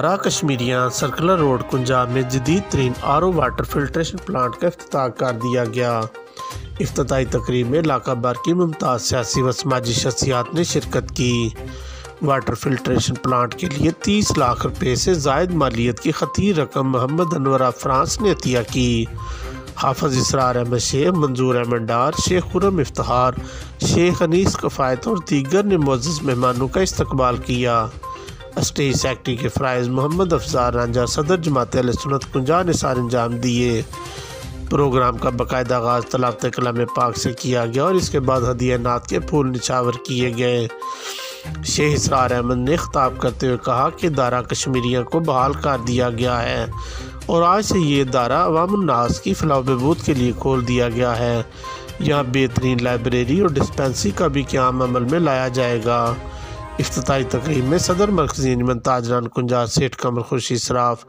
دارا کشمیریاں circular road Kunjah میں جدید ترین R O water filtration plant کا افتتاح کر دیا گیا۔ افتتاحی تقریب میں علاقہ بھر کی ممتاز سیاسی و سماجی شخصیات نے شرکت کی۔ واٹر فلٹریشن پلانٹ کے لیے 30 لاکھ روپے سے زائد مالیت کی خطیر رقم محمد انور فرانس نے عطیہ کی۔ حافظ اسرار احمد شیخ، منظور احمد ڈار، شیخ خرم افتخار، شیخ انیس کفایت اور دیگر نے معزز مہمانوں کا استقبال کیا۔ اسٹیج سیکرٹری کے فرائض محمد افضال رانجھا صدر جماعت اہل سنت کنجا نے سر انجام دیے۔ پروگرام کا باقاعدہ آغاز تلاوت کلام پاک سے کیا گیا اور اس کے بعد ہدیہ نعت کے پھول نچھاور کیے گئے۔ شیخ اسرار احمد نے خطاب کرتے ہوئے کہا کہ دارا کشمیریاں کو بحال کر دیا گیا ہے اور آج سے یہ ادارہ عوام الناس کی فلاح و بہبود کے لیے کھول دیا گیا ہے۔ یہاں بہترین لائبریری اور ڈسپنسری کا بھی قیام عمل میں لایا جائے گا۔ افتتاحی تقریب میں صدر مرکزی انجمن تاجران کنجا سیٹھ قمر خورشید صراف،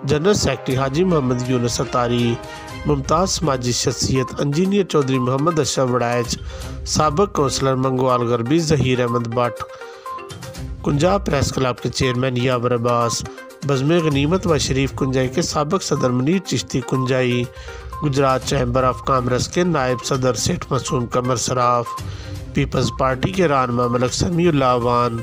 جنرل سیکرٹری حاجی محمد یونس اتاری، ممتاز سماجی شخصیت انجینئر چودھری محمد اشرف وڑائچ، سابق councillor Mangowal Gharbi Zaheer Ahmed Butt, Kunjah press club کے چیئرمین یاور عباس، بزم غنیمت و شریف کنجائی کے سابق صدر Munir Chishti Kunjahi, Gujrat chamber of commerce کے نائب صدر سیٹھ معصوم قمر صراف، پیپلز پارٹی کے رہنما ملک سمیع اللہ وان،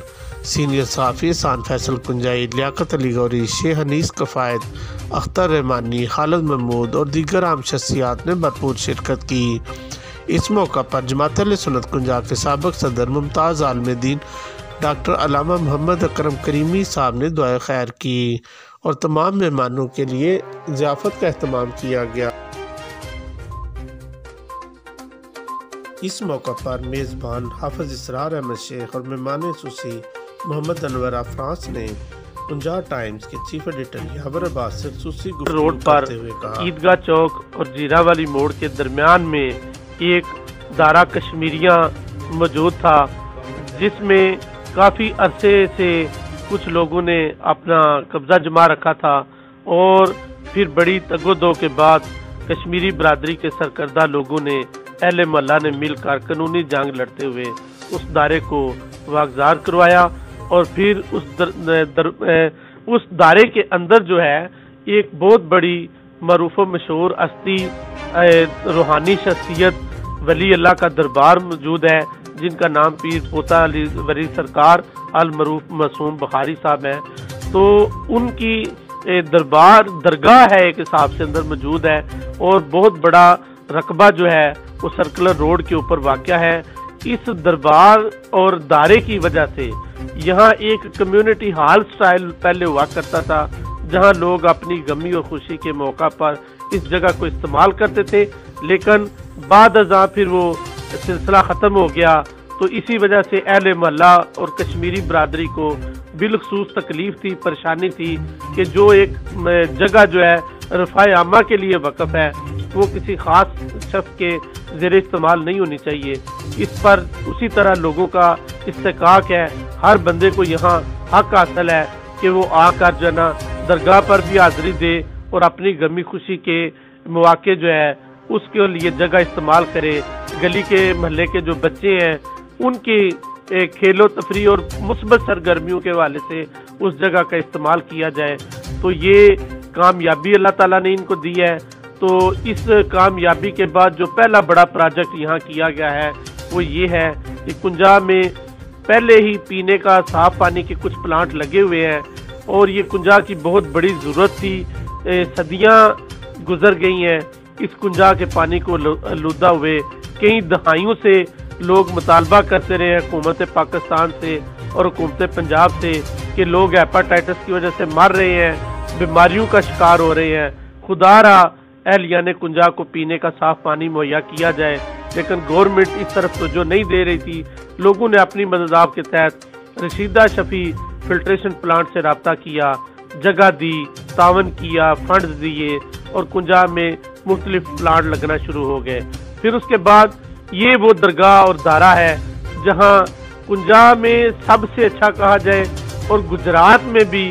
سینئر صحافی احسان فیصل کنجائی، لیاقت علی گوری، شیخ انیس کفایت، اختر رحمانی، خالد محمود اور دیگر عام شخصیات نے بھرپور شرکت کی۔ اس موقع پر جماعت اہل سنت کنجا کے سابق صدر ممتاز عالم دین ڈاکٹر علامہ محمد اکرم کریمی صاحب نے دعائے خیر کی اور تمام مہمانوں کے لیے ضیافت کا اہتمام کیا گیا۔ اس موقع پر میزبان حافظ اسرار احمد شیخ اور مہمان خصوصی محمد انور فرانس نے کنجا ٹائمز کے چیف ایڈیٹر یاور عباس سے خصوصی گفتگو کرتے ہوئے کہا، عیدگاہ چوک اور جیرہ والی موڑ کے درمیان میں ایک دارا کشمیریاں موجود تھا، جس میں کافی عرصے سے کچھ لوگوں نے اپنا قبضہ جما رکھا تھا اور پھر بڑی تگ و دو کے بعد کشمیری برادری کے سرکردہ لوگوں نے اہل محلہ نے مل کر قانونی جنگ لڑتے ہوئے اس دارے کو واگزار کروایا اور پھر اس دارے کے اندر جو ہے ایک بہت بڑی معروف و مشہور ہستی روحانی شخصیت ولی اللہ کا دربار موجود ہے، جن کا نام پیر پوتا علی ولی سرکار المعروف معصوم بخاری صاحب ہیں۔ تو ان کی درگاہ ہے ایک حساب سے اندر موجود ہے اور بہت بڑا رقبہ جو ہے وہ سرکلر روڈ کے اوپر واقع ہے۔ اس دربار اور دارے کی وجہ سے یہاں ایک کمیونٹی ہال سٹائل پہلے ہوا کرتا تھا، جہاں لوگ اپنی غمی اور خوشی کے موقع پر اس جگہ کو استعمال کرتے تھے، لیکن بعد ازاں پھر وہ سلسلہ ختم ہو گیا۔ تو اسی وجہ سے اہل محلہ اور کشمیری برادری کو بالخصوص تکلیف تھی، پریشانی تھی کہ جو ایک جگہ جو ہے رفاع عامہ کے لیے وقف ہے وہ کسی خاص شخص کے زیر استعمال نہیں ہونی چاہیے۔ اس پر اسی طرح لوگوں کا استحقاق ہے، ہر بندے کو یہاں حق حاصل ہے کہ وہ آ کر جو ہے نا درگاہ پر بھی حاضری دے اور اپنی غمی خوشی کے مواقع جو ہے اس کے لیے جگہ استعمال کرے۔ گلی کے محلے کے جو بچے ہیں ان کی کھیل و تفریح اور مثبت سرگرمیوں کے حوالے سے اس جگہ کا استعمال کیا جائے، تو یہ کامیابی اللہ تعالیٰ نے ان کو دی ہے۔ تو اس کامیابی کے بعد جو پہلا بڑا پروجیکٹ یہاں کیا گیا ہے وہ یہ ہے کہ کنجا میں پہلے ہی پینے کا صاف پانی کے کچھ پلانٹ لگے ہوئے ہیں اور یہ کنجا کی بہت بڑی ضرورت تھی، صدیاں گزر گئی ہیں اس کنجا کے پانی کو آلودہ ہوئے۔ کئی دہائیوں سے لوگ مطالبہ کرتے رہے ہیں حکومت پاکستان سے اور حکومت پنجاب سے کہ لوگ ہیپاٹائٹس کی وجہ سے مر رہے ہیں، بیماریوں کا شکار ہو رہے ہیں، خدا را اہلیہ نے کنجا کو پینے کا صاف پانی مہیا کیا جائے، لیکن گورنمنٹ اس طرف توجہ نہیں دے رہی تھی۔ لوگوں نے اپنی مدد کے تحت رشیدہ شفیع فلٹریشن پلانٹ سے رابطہ کیا، جگہ دی، تعاون کیا، فنڈز دیے اور کنجا میں مختلف پلانٹ لگنا شروع ہو گئے۔ پھر اس کے بعد یہ وہ درگاہ اور دارا ہے جہاں کنجا میں سب سے اچھا کہا جائے اور گجرات میں بھی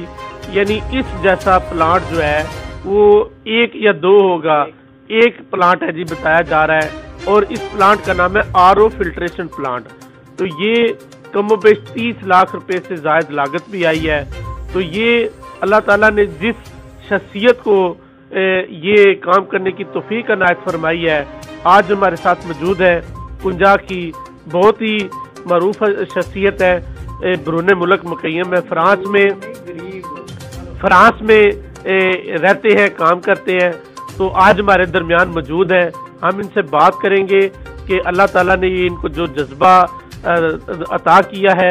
یعنی اس جیسا پلانٹ جو ہے وہ ایک یا دو ہوگا، ایک پلانٹ ہے جی بتایا جا رہا ہے اور اس پلانٹ کا نام ہے آر او فلٹریشن پلانٹ۔ تو یہ کم و بیش 30 لاکھ روپے سے زائد لاگت بھی آئی ہے۔ تو یہ اللہ تعالیٰ نے جس شخصیت کو یہ کام کرنے کی توفیق عنایت فرمائی ہے، آج ہمارے ساتھ موجود ہے۔ کنجا کی بہت ہی معروف شخصیت ہے، بیرون ملک مقیم ہے، فرانس میں رہتے ہیں، کام کرتے ہیں، تو آج ہمارے درمیان موجود ہیں۔ ہم ان سے بات کریں گے کہ اللہ تعالیٰ نے ان کو جو جذبہ عطا کیا ہے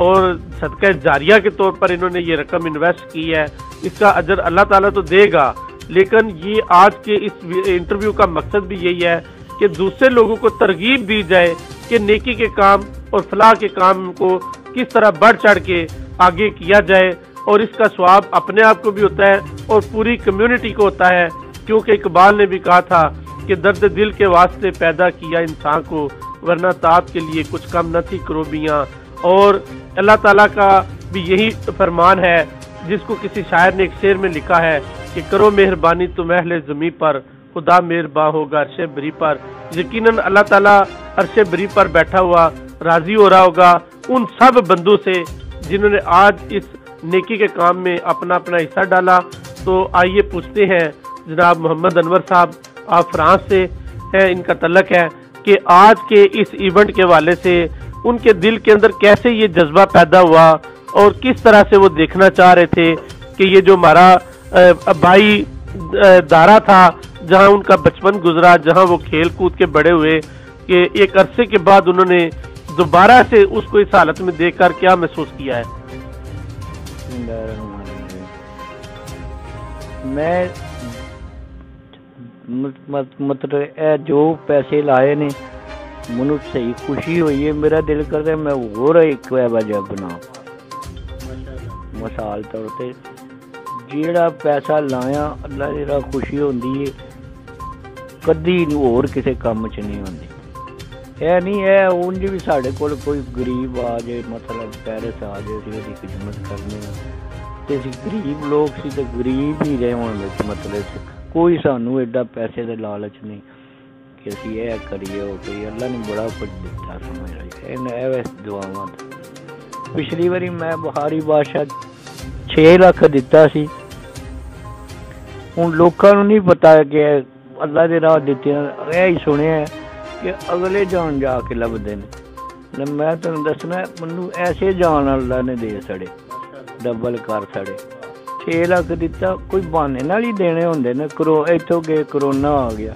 اور صدقہ جاریہ کے طور پر انہوں نے یہ رقم انویسٹ کی ہے، اس کا اجر اللہ تعالیٰ تو دے گا، لیکن یہ آج کے اس انٹرویو کا مقصد بھی یہی ہے کہ دوسرے لوگوں کو ترغیب دی جائے کہ نیکی کے کام اور فلاح کے کام کو کس طرح بڑھ چڑھ کے آگے کیا جائے، اور اس کا ثواب اپنے آپ کو بھی ہوتا ہے اور پوری کمیونٹی کو ہوتا ہے، کیونکہ اقبال نے بھی کہا تھا کہ درد دل کے واسطے پیدا کیا انسان کو، ورنہ تاب کے لیے کچھ کم نہ تھی کروبیاں۔ اور اللہ تعالیٰ کا بھی یہی فرمان ہے جس کو کسی شاعر نے ایک شعر میں لکھا ہے کہ کرو مہربانی تم اہل زمیں پر، خدا مہرباں ہوگا عرش بری پر۔ یقیناً اللہ تعالیٰ عرش بری پر بیٹھا ہوا راضی ہو رہا ہوگا ان سب بندوں سے جنہوں نے آج اس نیکی کے کام میں اپنا حصہ ڈالا۔ تو آئیے پوچھتے ہیں جناب محمد انور صاحب، آپ فرانس سے ہیں، ان کا تعلق ہے، کہ آج کے اس ایونٹ کے حوالے سے ان کے دل کے اندر کیسے یہ جذبہ پیدا ہوا اور کس طرح سے وہ دیکھنا چاہ رہے تھے کہ یہ جو ہمارا بھائی دارا تھا، جہاں ان کا بچپن گزرا، جہاں وہ کھیل کود کے بڑے ہوئے، کہ ایک عرصے کے بعد انہوں نے دوبارہ سے اس کو اس حالت میں دیکھ کر کیا محسوس کیا ہے؟ میں مطلب جو پیسے لائے نے مجھے صحیح خوشی ہوئی ہے، میرا دل کرتا ہے میں اور ایک وجہ بنا۔ مثال طور پہ جیڑا پیسہ لایا اللہ دی راہ خوشی ہوندی ہے، کدی اور کسی کام چ نہیں ہوندی۔ ہے نہیں ہے انج بھی ساڈے کول کوئی غریب آ جائے، مطلب پیرس آ جائے، اسی دی خدمت کرنے تے اسی غریب لوگ سی تے غریب ہی رہے ہون وچ، مطلب کوئی سانو ایڈا پیسے دے لالچ نہیں کہ اسی یہ کریے وہ کریے۔ اللہ نے بڑا کچھ دیتا سمجھ رہی ہے ویس دعاواں۔ پچھلی واری میں بخاری بادشاہ 6 لاکھ دیتا سی، ہوں لوکاں نوں نہیں پتا کہ اللہ دے راہ دیتے، یہ سنیا ہے کہ اگلے جان جا کے لبدے نے۔ میں تمہیں دسنا منو ایسے جان اللہ نے دے سڑے، ڈبل کر سڑے۔ 6 لاکھ دیتا کوئی بہانے نال ہی دینے ہوندے نے، اتوں گئے کرونا آ گیا،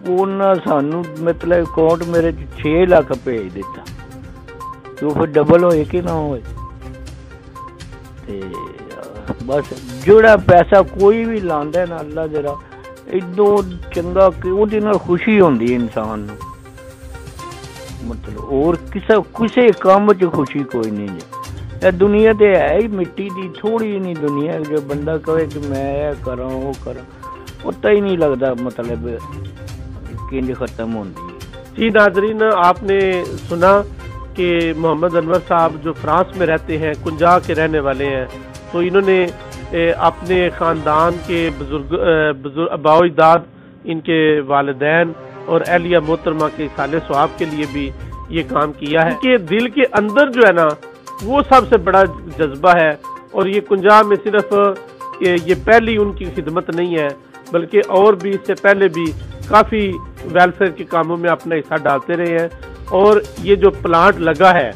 انہاں سانو مطلب اکاؤنٹ میرے 6 لاکھ بھیج دیتا، تو پھر ڈبل ہوئے کہ نہ ہوئے۔ بس جڑا پیسہ کوئی بھی لاندا ہے نا اللہ دے راہ ادوں چنگا کہ اودے نال خوشی ہوندی ہے انسان نو، مطلب اور کسے کام چ خوشی کوئی نہیں ہے۔ دنیا تے ہے ہی مٹی دی تھوڑی نہیں دنیا، جو بندہ کہے کہ میں یہ کراں وہ کراں پتہ ہی نہیں لگتا مطلب کنج ختم ہوندی ہے۔ جی ناظرین، آپ نے سنا کہ محمد انور صاحب جو فرانس میں رہتے ہیں، کنجا کے رہنے والے ہیں، تو انہوں نے اپنے خاندان کے بزرگ آباء و اجداد، ان کے والدین اور اہلیہ محترمہ کے سال ثواب کے لیے بھی یہ کام کیا ہے کہ دل کے اندر جو ہے نا وہ سب سے بڑا جذبہ ہے۔ اور یہ کنجا میں صرف یہ پہلی ان کی خدمت نہیں ہے، بلکہ اور بھی اس سے پہلے بھی کافی ویلفیئر کے کاموں میں اپنا حصہ ڈالتے رہے ہیں۔ اور یہ جو پلانٹ لگا ہے،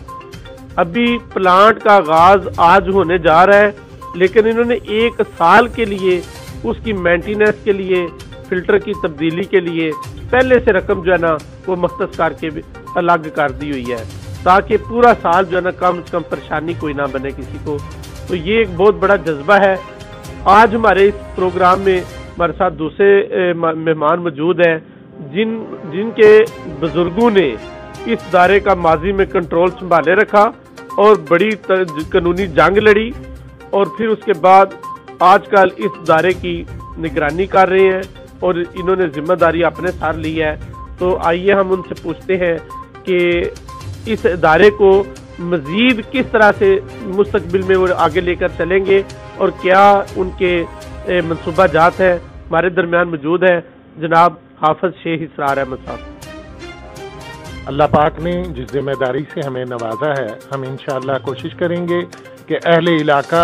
ابھی پلانٹ کا آغاز آج ہونے جا رہا ہے، لیکن انہوں نے 1 سال کے لیے اس کی مینٹیننس کے لیے، فلٹر کی تبدیلی کے لیے پہلے سے رقم جو ہے نا وہ مختص کر کے الگ کر دی ہوئی ہے، تاکہ پورا سال جو ہے نا کم سے کم پریشانی کوئی نہ بنے کسی کو۔ تو یہ ایک بہت بڑا جذبہ ہے۔ آج ہمارے اس پروگرام میں ہمارے ساتھ دوسرے مہمان موجود ہیں جن کے بزرگوں نے اس ادارے کا ماضی میں کنٹرول سنبھالے رکھا اور بڑی قانونی جنگ لڑی، اور پھر اس کے بعد آج کل اس ادارے کی نگرانی کر رہے ہیں اور انہوں نے ذمہ داری اپنے ساتھ لی ہے۔ تو آئیے ہم ان سے پوچھتے ہیں کہ اس ادارے کو مزید کس طرح سے مستقبل میں وہ آگے لے کر چلیں گے اور کیا ان کے منصوبہ جات ہیں۔ ہمارے درمیان موجود ہیں جناب حافظ شیخ اسرار احمد صاحب۔ اللہ پاک نے جس ذمہ داری سے ہمیں نوازا ہے، ہم انشاءاللہ کوشش کریں گے کہ اہل علاقہ